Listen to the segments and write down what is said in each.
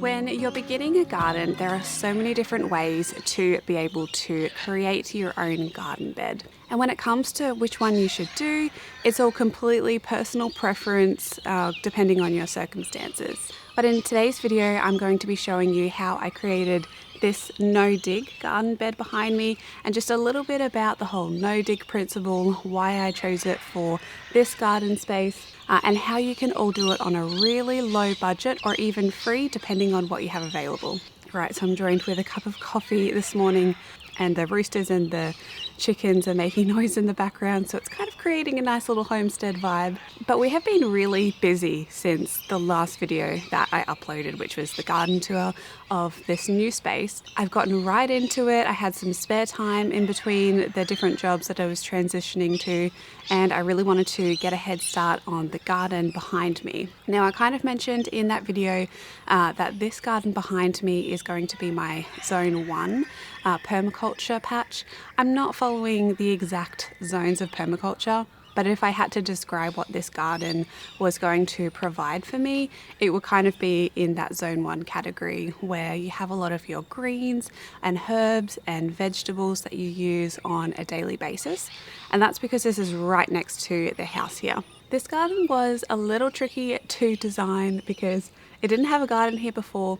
When you're beginning a garden, there are so many different ways to be able to create your own garden bed. And when it comes to which one you should do, it's all completely personal preference depending on your circumstances. But in today's video, I'm going to be showing you how I created this no-dig garden bed behind me and just a little bit about the whole no-dig principle, why I chose it for this garden space, and how you can all do it on a really low budget or even free depending on what you have available. Right, so I'm joined with a cup of coffee this morning and the roosters and the chickens are making noise in the background, so it's kind of creating a nice little homestead vibe. But we have been really busy since the last video that I uploaded, which was the garden tour of this new space. I've gotten right into it. I had some spare time in between the different jobs that I was transitioning to, and I really wanted to get a head start on the garden behind me. Now, I kind of mentioned in that video that this garden behind me is going to be my Zone 1 permaculture patch. I'm not following the exact zones of permaculture, but if I had to describe what this garden was going to provide for me, it would kind of be in that Zone 1 category where you have a lot of your greens and herbs and vegetables that you use on a daily basis. And that's because this is right next to the house here. This garden was a little tricky to design because it didn't have a garden here before.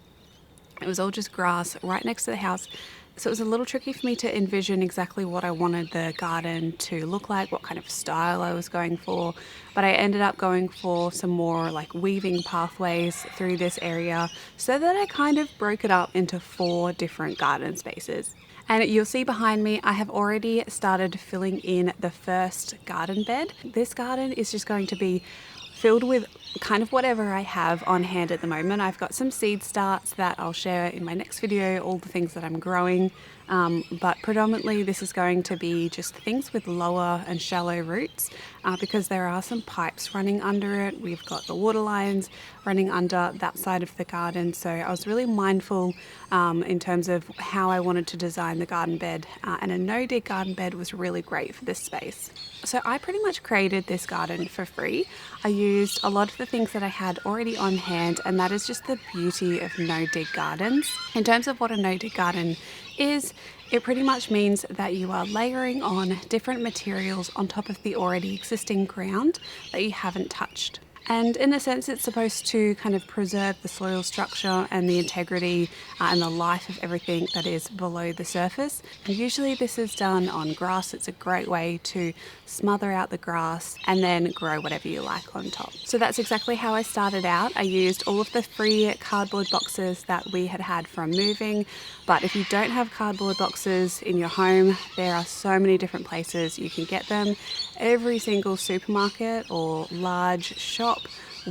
It was all just grass right next to the house. So it was a little tricky for me to envision exactly what I wanted the garden to look like, what kind of style I was going for. But I ended up going for some more like weaving pathways through this area so that I kind of broke it up into 4 different garden spaces. And you'll see behind me, I have already started filling in the first garden bed. This garden is just going to be filled with kind of whatever I have on hand at the moment. I've got some seed starts that I'll share in my next video, all the things that I'm growing, but predominantly this is going to be just things with lower and shallow roots because there are some pipes running under it. We've got the water lines running under that side of the garden, so I was really mindful in terms of how I wanted to design the garden bed, and a no-dig garden bed was really great for this space. So I pretty much created this garden for free. I used a lot of the things that I had already on hand, and that is just the beauty of no-dig gardens. In terms of what a no-dig garden is, it pretty much means that you are layering on different materials on top of the already existing ground that you haven't touched. And in a sense, it's supposed to kind of preserve the soil structure and the integrity and the life of everything that is below the surface. And usually this is done on grass. It's a great way to smother out the grass and then grow whatever you like on top. So that's exactly how I started out. I used all of the free cardboard boxes that we had from moving. But if you don't have cardboard boxes in your home, there are so many different places you can get them. Every single supermarket or large shop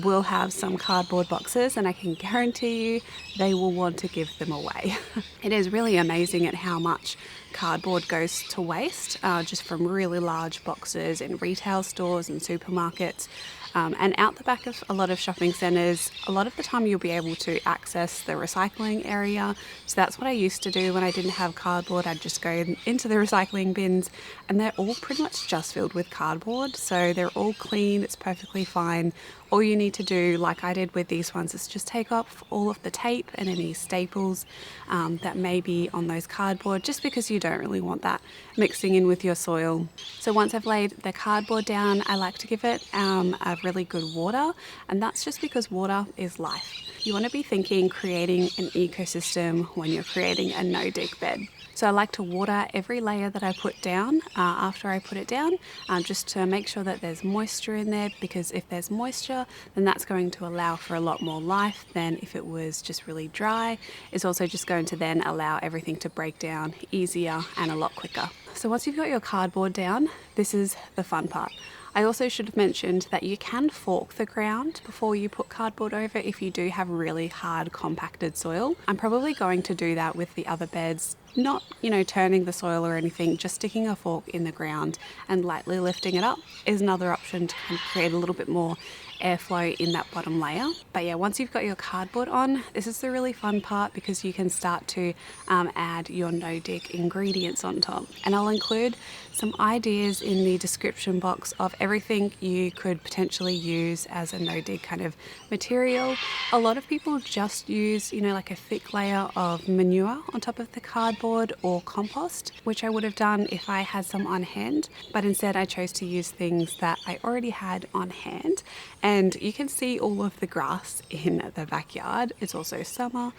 will have some cardboard boxes, and I can guarantee you they will want to give them away. It is really amazing at how much cardboard goes to waste just from really large boxes in retail stores and supermarkets. And out the back of a lot of shopping centres, a lot of the time you'll be able to access the recycling area. So that's what I used to do when I didn't have cardboard. I'd just go into the recycling bins, and they're all pretty much just filled with cardboard. So they're all clean, it's perfectly fine. All you need to do, like I did with these ones, is just take off all of the tape and any staples that may be on those cardboard, just because you don't really want that mixing in with your soil. So once I've laid the cardboard down, I like to give it a really good water, and that's just because water is life. You want to be thinking creating an ecosystem when you're creating a no-dig bed. So I like to water every layer that I put down after I put it down, just to make sure that there's moisture in there, because if there's moisture, then that's going to allow for a lot more life than if it was just really dry. It's also just going to then allow everything to break down easier and a lot quicker. So once you've got your cardboard down, this is the fun part. I also should have mentioned that you can fork the ground before you put cardboard over if you do have really hard compacted soil. I'm probably going to do that with the other beds not, turning the soil or anything, just sticking a fork in the ground and lightly lifting it up is another option to kind of create a little bit more airflow in that bottom layer. But yeah, once you've got your cardboard on, this is the really fun part because you can start to add your no-dig ingredients on top. And I'll include some ideas in the description box of everything you could potentially use as a no-dig kind of material. A lot of people just use, like a thick layer of manure on top of the cardboard or compost, which I would have done if I had some on hand, but instead I chose to use things that I already had on hand. And you can see all of the grass in the backyard. It's also summer,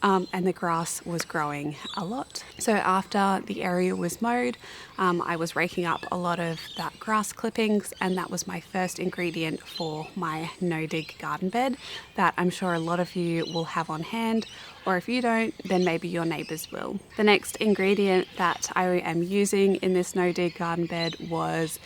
and the grass was growing a lot. So after the area was mowed, I was raking up a lot of that grass clippings, and that was my first ingredient for my no-dig garden bed that I'm sure a lot of you will have on hand, or if you don't, then maybe your neighbours will. The next ingredient that I am using in this no-dig garden bed was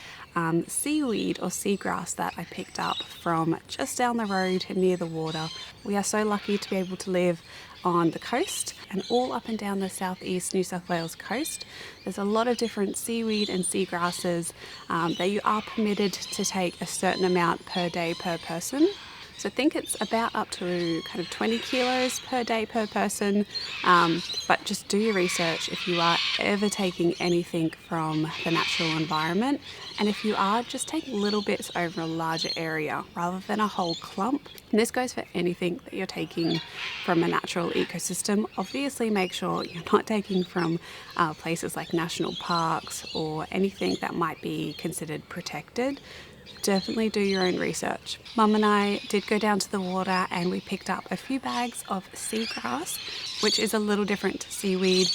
seaweed or seagrass that I picked up from just down the road near the water. We are so lucky to be able to live on the coast and all up and down the southeast New South Wales coast. There's a lot of different seaweed and seagrasses that you are permitted to take a certain amount per day per person. So I think it's about up to kind of 20 kilos per day per person, but just do your research if you are ever taking anything from the natural environment. And if you are, just take little bits over a larger area rather than a whole clump. And this goes for anything that you're taking from a natural ecosystem. Obviously make sure you're not taking from places like national parks or anything that might be considered protected. Definitely do your own research. Mum and I did go down to the water and we picked up a few bags of seagrass, which is a little different to seaweed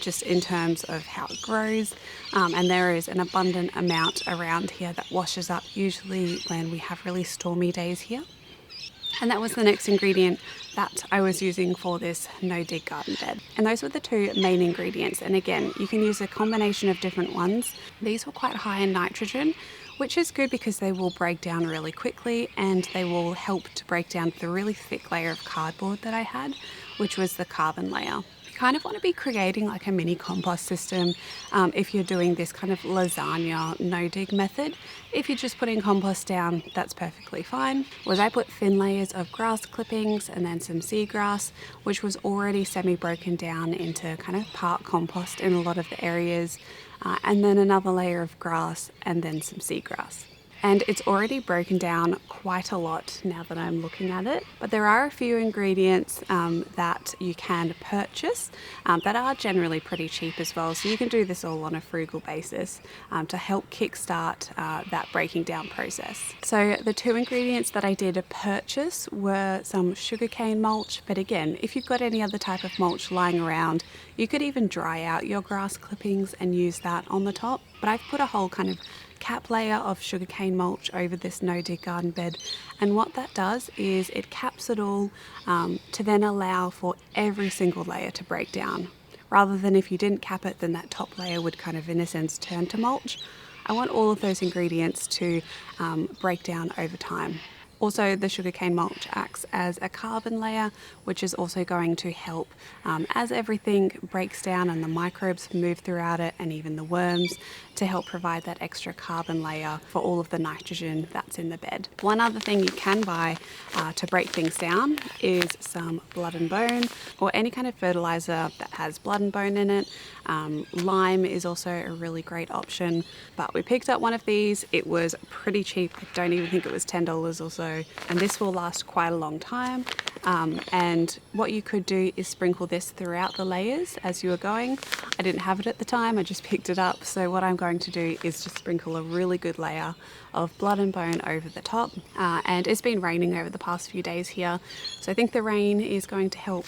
just in terms of how it grows. And there is an abundant amount around here that washes up usually when we have really stormy days here. And that was the next ingredient that I was using for this no-dig garden bed. And those were the two main ingredients. And again, you can use a combination of different ones. These were quite high in nitrogen, which is good because they will break down really quickly and they will help to break down the really thick layer of cardboard that I had, which was the carbon layer. You kind of want to be creating like a mini compost system if you're doing this kind of lasagna no-dig method. If you're just putting compost down, that's perfectly fine. I put thin layers of grass clippings and then some seagrass, which was already semi-broken down into kind of part compost in a lot of the areas, and then another layer of grass and then some seagrass. And it's already broken down quite a lot now that I'm looking at it. But there are a few ingredients that you can purchase that are generally pretty cheap as well. So you can do this all on a frugal basis to help kickstart that breaking down process. So the two ingredients that I did purchase were some sugarcane mulch. But again, if you've got any other type of mulch lying around, you could even dry out your grass clippings and use that on the top. But I've put a whole kind of cap layer of sugarcane mulch over this no-dig garden bed, and what that does is it caps it all to then allow for every single layer to break down, rather than if you didn't cap it then that top layer would kind of in a sense turn to mulch. I want all of those ingredients to break down over time. Also, the sugarcane mulch acts as a carbon layer, which is also going to help as everything breaks down and the microbes move throughout it, and even the worms, to help provide that extra carbon layer for all of the nitrogen that's in the bed. One other thing you can buy to break things down is some blood and bone, or any kind of fertilizer that has blood and bone in it. Lime is also a really great option, but we picked up one of these. It was pretty cheap. I don't even think it was $10 or so, and this will last quite a long time. And what you could do is sprinkle this throughout the layers as you are going. I didn't have it at the time, I just picked it up. So what I'm going to do is just sprinkle a really good layer of blood and bone over the top. And it's been raining over the past few days here, so I think the rain is going to help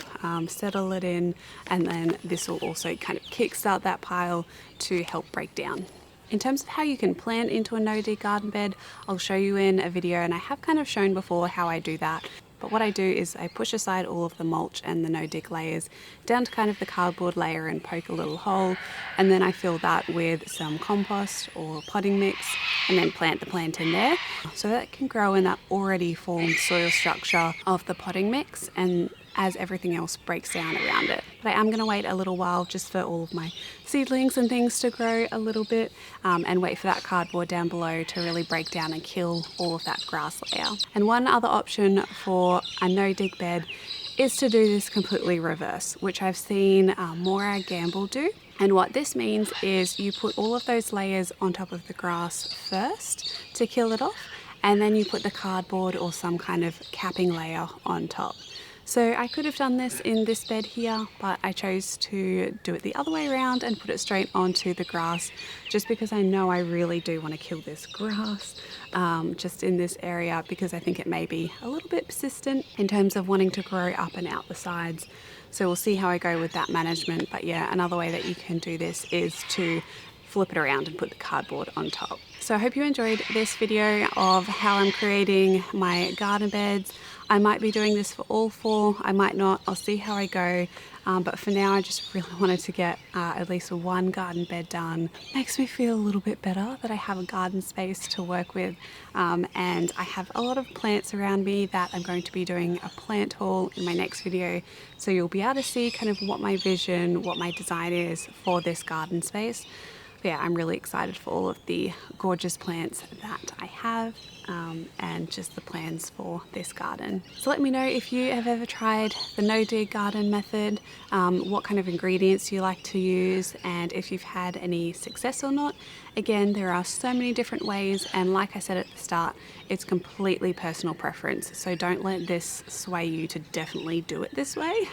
settle it in, and then this will also kind of kickstart that pile to help break down. In terms of how you can plant into a no-dig garden bed, I'll show you in a video, and I have kind of shown before how I do that. But what I do is I push aside all of the mulch and the no-dig layers down to kind of the cardboard layer and poke a little hole, and then I fill that with some compost or potting mix and then plant the plant in there so that it can grow in that already formed soil structure of the potting mix, and as everything else breaks down around it. but I am going to wait a little while just for all of my seedlings and things to grow a little bit, and wait for that cardboard down below to really break down and kill all of that grass layer. And one other option for a no-dig bed is to do this completely reverse, which I've seen Moira Gamble do. And what this means is you put all of those layers on top of the grass first to kill it off, and then you put the cardboard or some kind of capping layer on top. So I could have done this in this bed here, but I chose to do it the other way around and put it straight onto the grass, just because I know I really do want to kill this grass just in this area, because I think it may be a little bit persistent in terms of wanting to grow up and out the sides. So we'll see how I go with that management. But yeah, another way that you can do this is to flip it around and put the cardboard on top. So I hope you enjoyed this video of how I'm creating my garden beds. I might be doing this for all 4, I might not, I'll see how I go. But for now I just really wanted to get at least one garden bed done. Makes me feel a little bit better that I have a garden space to work with, and I have a lot of plants around me that I'm going to be doing a plant haul in my next video, so you'll be able to see kind of what my vision, what my design is for this garden space. Yeah, I'm really excited for all of the gorgeous plants that I have, and just the plans for this garden. So let me know if you have ever tried the no-dig garden method, what kind of ingredients you like to use, and if you've had any success or not. Again, there are so many different ways, and like I said at the start, it's completely personal preference. So don't let this sway you to definitely do it this way.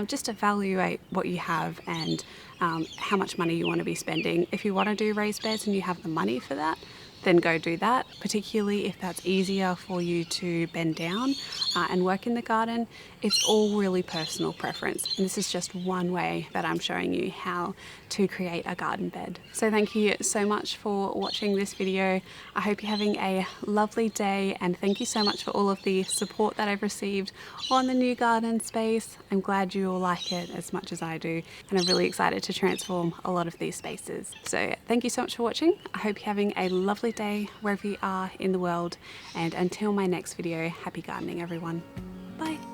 Just evaluate what you have and how much money you want to be spending. If you want to do raised beds and you have the money for that, then go do that, particularly if that's easier for you to bend down and work in the garden. It's all really personal preference, and this is just one way that I'm showing you how to create a garden bed. So thank you so much for watching this video. I hope you're having a lovely day, and thank you so much for all of the support that I've received on the new garden space. I'm glad you all like it as much as I do, and I'm really excited to transform a lot of these spaces. So thank you so much for watching. I hope you're having a lovely day wherever you are in the world, and until my next video, happy gardening everyone. Bye.